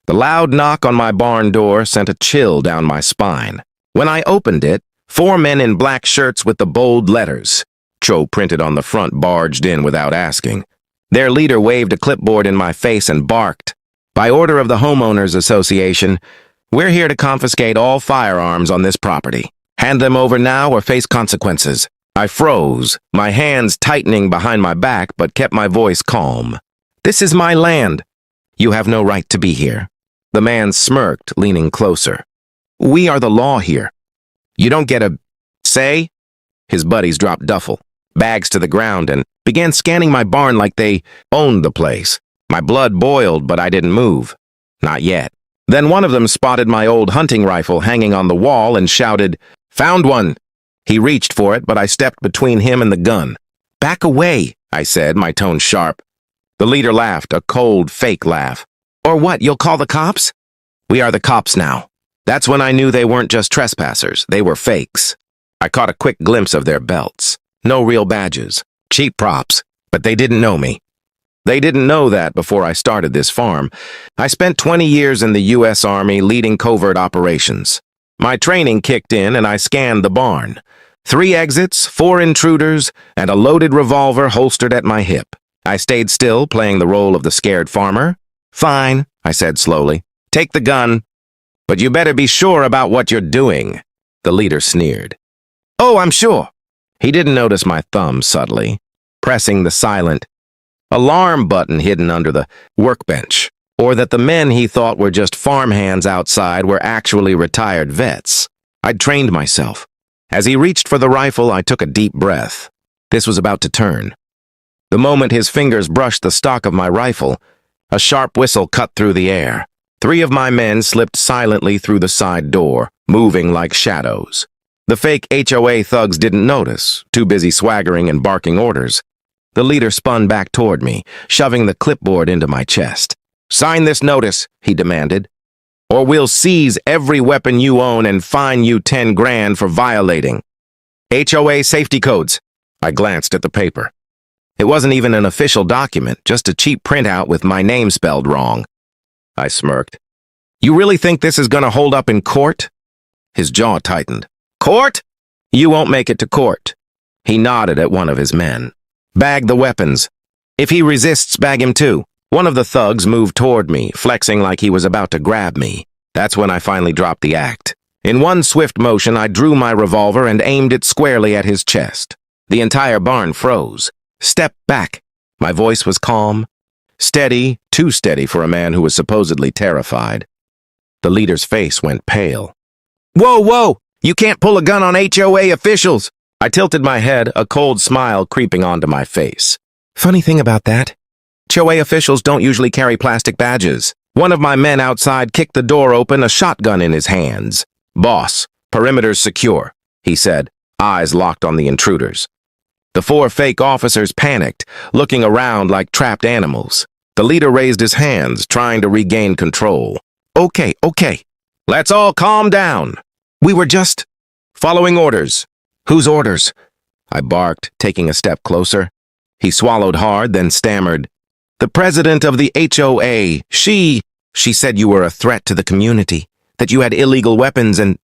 The loud knock on my barn door sent a chill down my spine. When I opened it, 4 men in black shirts with the bold letters, HOA printed on the front, barged in without asking. Their leader waved a clipboard in my face and barked. "By order of the Homeowners Association, we're here to confiscate all firearms on this property. Hand them over now or face consequences." I froze, my hands tightening behind my back, but kept my voice calm. "This is my land. You have no right to be here." The man smirked, leaning closer. "We are the law here. You don't get a say?" His buddies dropped duffel, bags to the ground, and began scanning my barn like they owned the place. My blood boiled, but I didn't move. Not yet. Then one of them spotted my old hunting rifle hanging on the wall and shouted, "Found one!" He reached for it, but I stepped between him and the gun. "Back away," I said, my tone sharp. The leader laughed, a cold, fake laugh. "Or what, you'll call the cops?" "We are the cops now." That's when I knew they weren't just trespassers, they were fakes. I caught a quick glimpse of their belts. No real badges, cheap props, but they didn't know me. They didn't know that before I started this farm. I spent 20 years in the U.S. Army leading covert operations. My training kicked in and I scanned the barn. 3 exits, 4 intruders, and a loaded revolver holstered at my hip. I stayed still, playing the role of the scared farmer. "Fine," I said slowly. "Take the gun. But you better be sure about what you're doing." The leader sneered. "Oh, I'm sure." He didn't notice my thumb subtly, pressing the silent alarm button hidden under the workbench, or that the men he thought were just farmhands outside were actually retired vets. I'd trained myself. As he reached for the rifle, I took a deep breath. This was about to turn. The moment his fingers brushed the stock of my rifle, a sharp whistle cut through the air. 3 of my men slipped silently through the side door, moving like shadows. The fake HOA thugs didn't notice, too busy swaggering and barking orders. The leader spun back toward me, shoving the clipboard into my chest. "Sign this notice," he demanded, "or we'll seize every weapon you own and fine you 10 grand for violating HOA safety codes." I glanced at the paper. It wasn't even an official document, just a cheap printout with my name spelled wrong. I smirked. "You really think this is gonna hold up in court?" His jaw tightened. "Court? You won't make it to court." He nodded at one of his men. "Bag the weapons. If he resists, bag him too." One of the thugs moved toward me, flexing like he was about to grab me. That's when I finally dropped the act. In one swift motion, I drew my revolver and aimed it squarely at his chest. The entire barn froze. "Step back." My voice was calm. Steady, too steady for a man who was supposedly terrified. The leader's face went pale. "Whoa, whoa! You can't pull a gun on HOA officials!" I tilted my head, a cold smile creeping onto my face. "Funny thing about that, HOA officials don't usually carry plastic badges." One of my men outside kicked the door open, a shotgun in his hands. "Boss, perimeter's secure," he said, eyes locked on the intruders. The 4 fake officers panicked, looking around like trapped animals. The leader raised his hands, trying to regain control. Okay. Let's all calm down. We were just following orders." "Whose orders?" I barked, taking a step closer. He swallowed hard, then stammered. "The president of the HOA, she said you were a threat to the community, that you had illegal weapons and—"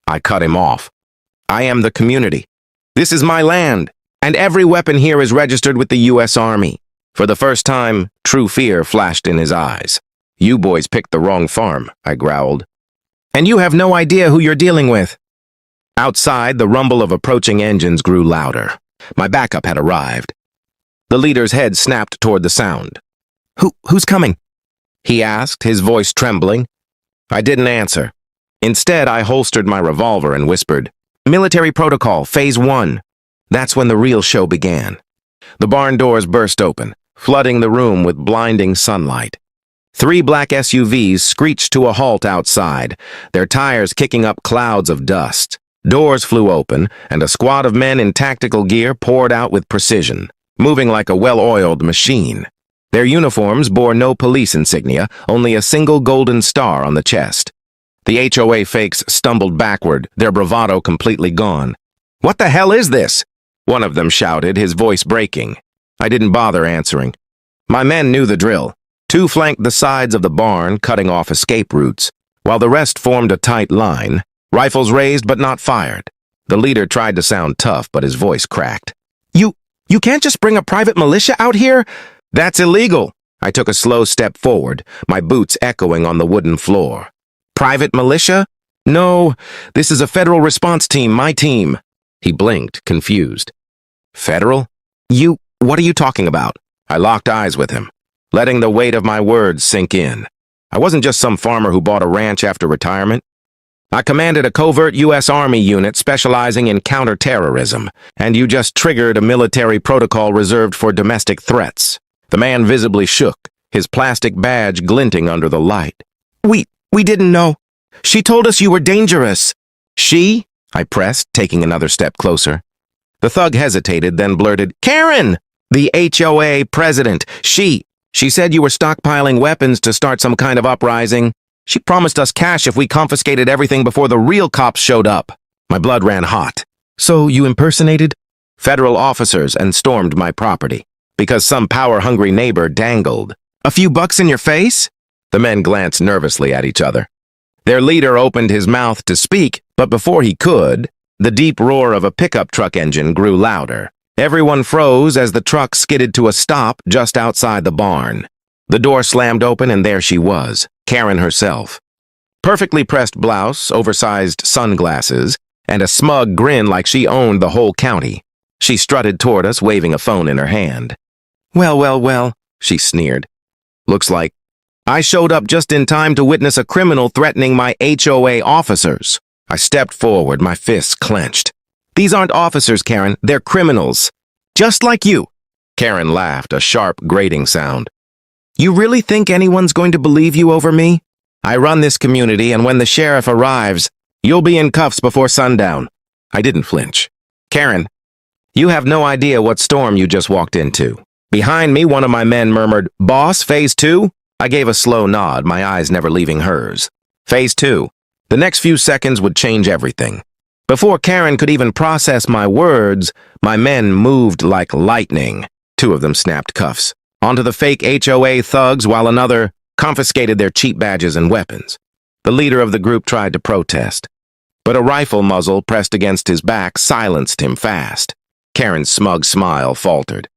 I cut him off. "I am the community. This is my land, and every weapon here is registered with the U.S. Army." For the first time, true fear flashed in his eyes. "You boys picked the wrong farm," I growled. "And you have no idea who you're dealing with." Outside, the rumble of approaching engines grew louder. My backup had arrived. The leader's head snapped toward the sound. Who's coming?" he asked, his voice trembling. I didn't answer. Instead, I holstered my revolver and whispered, "Military protocol, phase 1. That's when the real show began. The barn doors burst open, flooding the room with blinding sunlight. 3 black SUVs screeched to a halt outside, their tires kicking up clouds of dust. Doors flew open, and a squad of men in tactical gear poured out with precision, moving like a well-oiled machine. Their uniforms bore no police insignia, only a single golden star on the chest. The HOA fakes stumbled backward, their bravado completely gone. "What the hell is this?" one of them shouted, his voice breaking. I didn't bother answering. My men knew the drill. Two flanked the sides of the barn, cutting off escape routes, while the rest formed a tight line, rifles raised but not fired. The leader tried to sound tough, but his voice cracked. You can't just bring a private militia out here? That's illegal. I took a slow step forward, my boots echoing on the wooden floor. Private militia? No, this is a federal response team, my team. He blinked, confused. Federal? What are you talking about? I locked eyes with him, letting the weight of my words sink in. I wasn't just some farmer who bought a ranch after retirement. I commanded a covert U.S. Army unit specializing in counterterrorism, and you just triggered a military protocol reserved for domestic threats. The man visibly shook, his plastic badge glinting under the light. We didn't know. She told us you were dangerous. She? I pressed, taking another step closer. The thug hesitated, then blurted, Karen! The HOA president. She said you were stockpiling weapons to start some kind of uprising. She promised us cash if we confiscated everything before the real cops showed up. My blood ran hot. So you impersonated federal officers and stormed my property because some power-hungry neighbor dangled a few bucks in your face? The men glanced nervously at each other. Their leader opened his mouth to speak, but before he could, the deep roar of a pickup truck engine grew louder. Everyone froze as the truck skidded to a stop just outside the barn. The door slammed open and there she was, Karen herself. Perfectly pressed blouse, oversized sunglasses, and a smug grin like she owned the whole county. She strutted toward us, waving a phone in her hand. Well, she sneered. Looks like I showed up just in time to witness a criminal threatening my HOA officers. I stepped forward, my fists clenched. These aren't officers, Karen. They're criminals. Just like you. Karen laughed, a sharp, grating sound. You really think anyone's going to believe you over me? I run this community, and when the sheriff arrives, you'll be in cuffs before sundown. I didn't flinch. Karen, you have no idea what storm you just walked into. Behind me, one of my men murmured, Boss, Phase 2? I gave a slow nod, my eyes never leaving hers. Phase 2. The next few seconds would change everything. Before Karen could even process my words, my men moved like lightning. Two of them snapped cuffs onto the fake HOA thugs while another confiscated their cheap badges and weapons. The leader of the group tried to protest, but a rifle muzzle pressed against his back silenced him fast. Karen's smug smile faltered.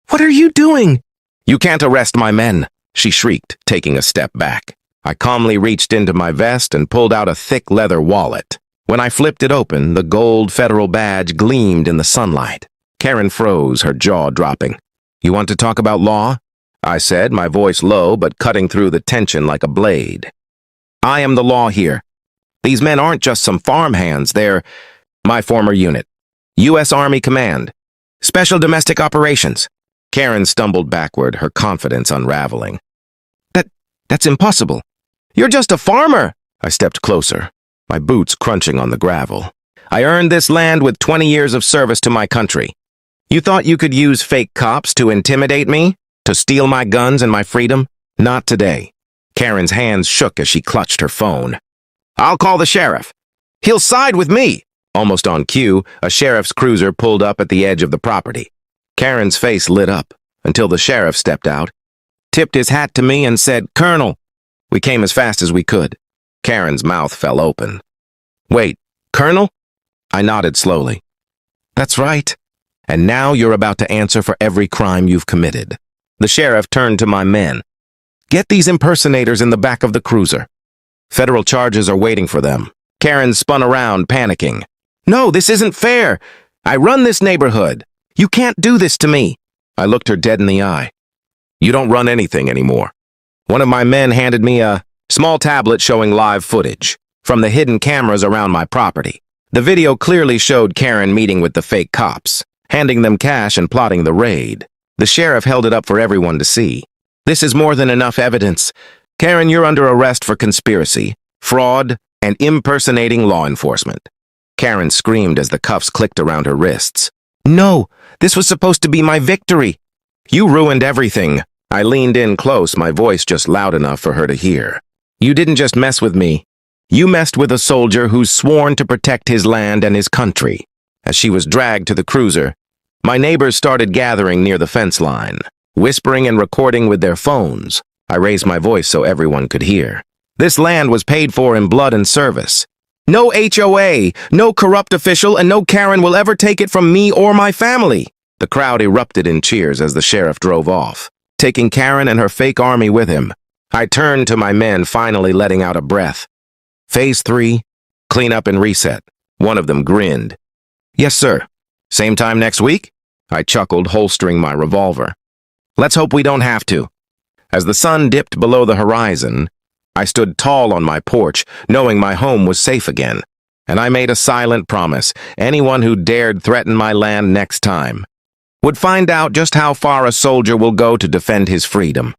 What are you doing? You can't arrest my men, she shrieked, taking a step back. I calmly reached into my vest and pulled out a thick leather wallet. When I flipped it open, the gold federal badge gleamed in the sunlight. Karen froze, her jaw dropping. You want to talk about law? I said, my voice low but cutting through the tension like a blade. I am the law here. These men aren't just some farmhands, they're my former unit. U.S. Army Command. Special Domestic Operations. Karen stumbled backward, her confidence unraveling. That's impossible. You're just a farmer. I stepped closer, my boots crunching on the gravel. I earned this land with 20 years of service to my country. You thought you could use fake cops to intimidate me? To steal my guns and my freedom? Not today. Karen's hands shook as she clutched her phone. I'll call the sheriff. He'll side with me. Almost on cue, a sheriff's cruiser pulled up at the edge of the property. Karen's face lit up until the sheriff stepped out, tipped his hat to me and said, Colonel. We came as fast as we could. Karen's mouth fell open. Wait, Colonel? I nodded slowly. That's right. And now you're about to answer for every crime you've committed. The sheriff turned to my men. Get these impersonators in the back of the cruiser. Federal charges are waiting for them. Karen spun around, panicking. No, this isn't fair. I run this neighborhood. You can't do this to me. I looked her dead in the eye. You don't run anything anymore. One of my men handed me a small tablet showing live footage from the hidden cameras around my property. The video clearly showed Karen meeting with the fake cops, handing them cash and plotting the raid. The sheriff held it up for everyone to see. This is more than enough evidence. Karen, you're under arrest for conspiracy, fraud, and impersonating law enforcement. Karen screamed as the cuffs clicked around her wrists. No, this was supposed to be my victory. You ruined everything. I leaned in close, my voice just loud enough for her to hear. You didn't just mess with me. You messed with a soldier who's sworn to protect his land and his country. As she was dragged to the cruiser, my neighbors started gathering near the fence line, whispering and recording with their phones. I raised my voice so everyone could hear. This land was paid for in blood and service. No HOA, no corrupt official, and no Karen will ever take it from me or my family. The crowd erupted in cheers as the sheriff drove off, taking Karen and her fake army with him. I turned to my men, finally letting out a breath. Phase 3, clean up and reset. One of them grinned. Yes, sir. Same time next week? I chuckled, holstering my revolver. Let's hope we don't have to. As the sun dipped below the horizon, I stood tall on my porch, knowing my home was safe again. And I made a silent promise: anyone who dared threaten my land next time would find out just how far a soldier will go to defend his freedom.